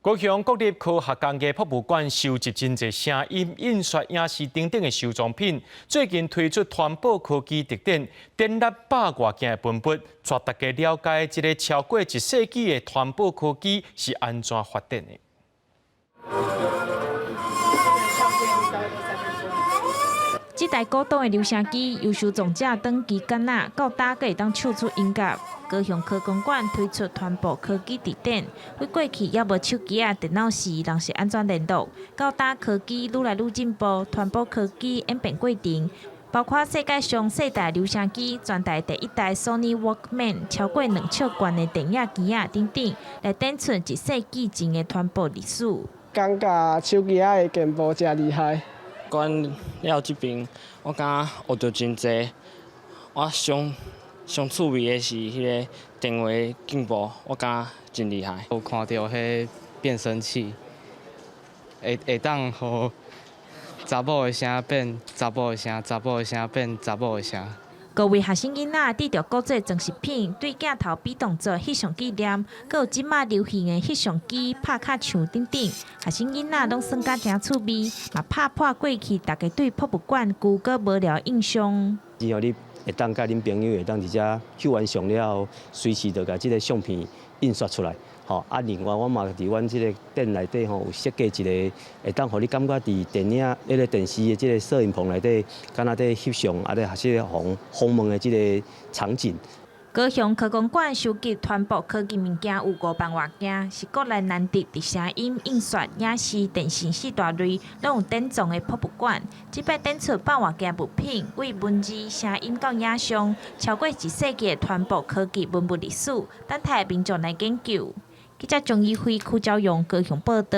高雄国立科学工艺博物馆收集真侪声音、印刷、影视等等的收藏品。最近推出环保科技特展，展览100多件的文物，带大家了解这个超过1世纪的环保科技是安怎发展的。 这台古董的留声机，由收藏者长期干那到大家会当唱出音乐。高雄科工馆推出环保科技特展，为过去也无手机啊、电脑时人是安怎联络，到大科技愈来愈进步，环保科技演变过程，包括世界上世代留声机、全台第1台 Sony Walkman 超过2triệu元的电影机啊等等，来展出1世纪前的环保历史。感觉手机仔的进步真厉害。 馆了这边，我感觉学到真济。我上趣味的是迄个电话进步，我感觉真厉害。有看到迄变声器，会当互查某的声变查某的声，查某的声变查某的声。 各位学生囡仔得到古早装饰品，对镜头比动作翕相纪念，还有即马流行的翕相机、拍卡墙等等，学生囡仔拢算甲真趣味，嘛拍破过去大家对博物馆旧搁无聊印象。只要你会当甲恁朋友会当直接翕完相了后，随时就甲即个相片印刷出来。 吼啊！另外，我嘛伫阮即个店内底吼，有设计一个会当互你感觉伫电影、迄个电视的即个摄影棚内底，敢若伫翕相，啊，咧学习访问的即个场景。高雄科工馆收集环保科技物件有500多件，是国内难得伫声音、印刷、影视、电视4大类拢有典藏的博物馆。即摆展出100多件物品，为文字、声音到影像，超过1世纪的环保科技文物历史，等待民众来研究。记者钟义辉、邱昭勇高雄报道。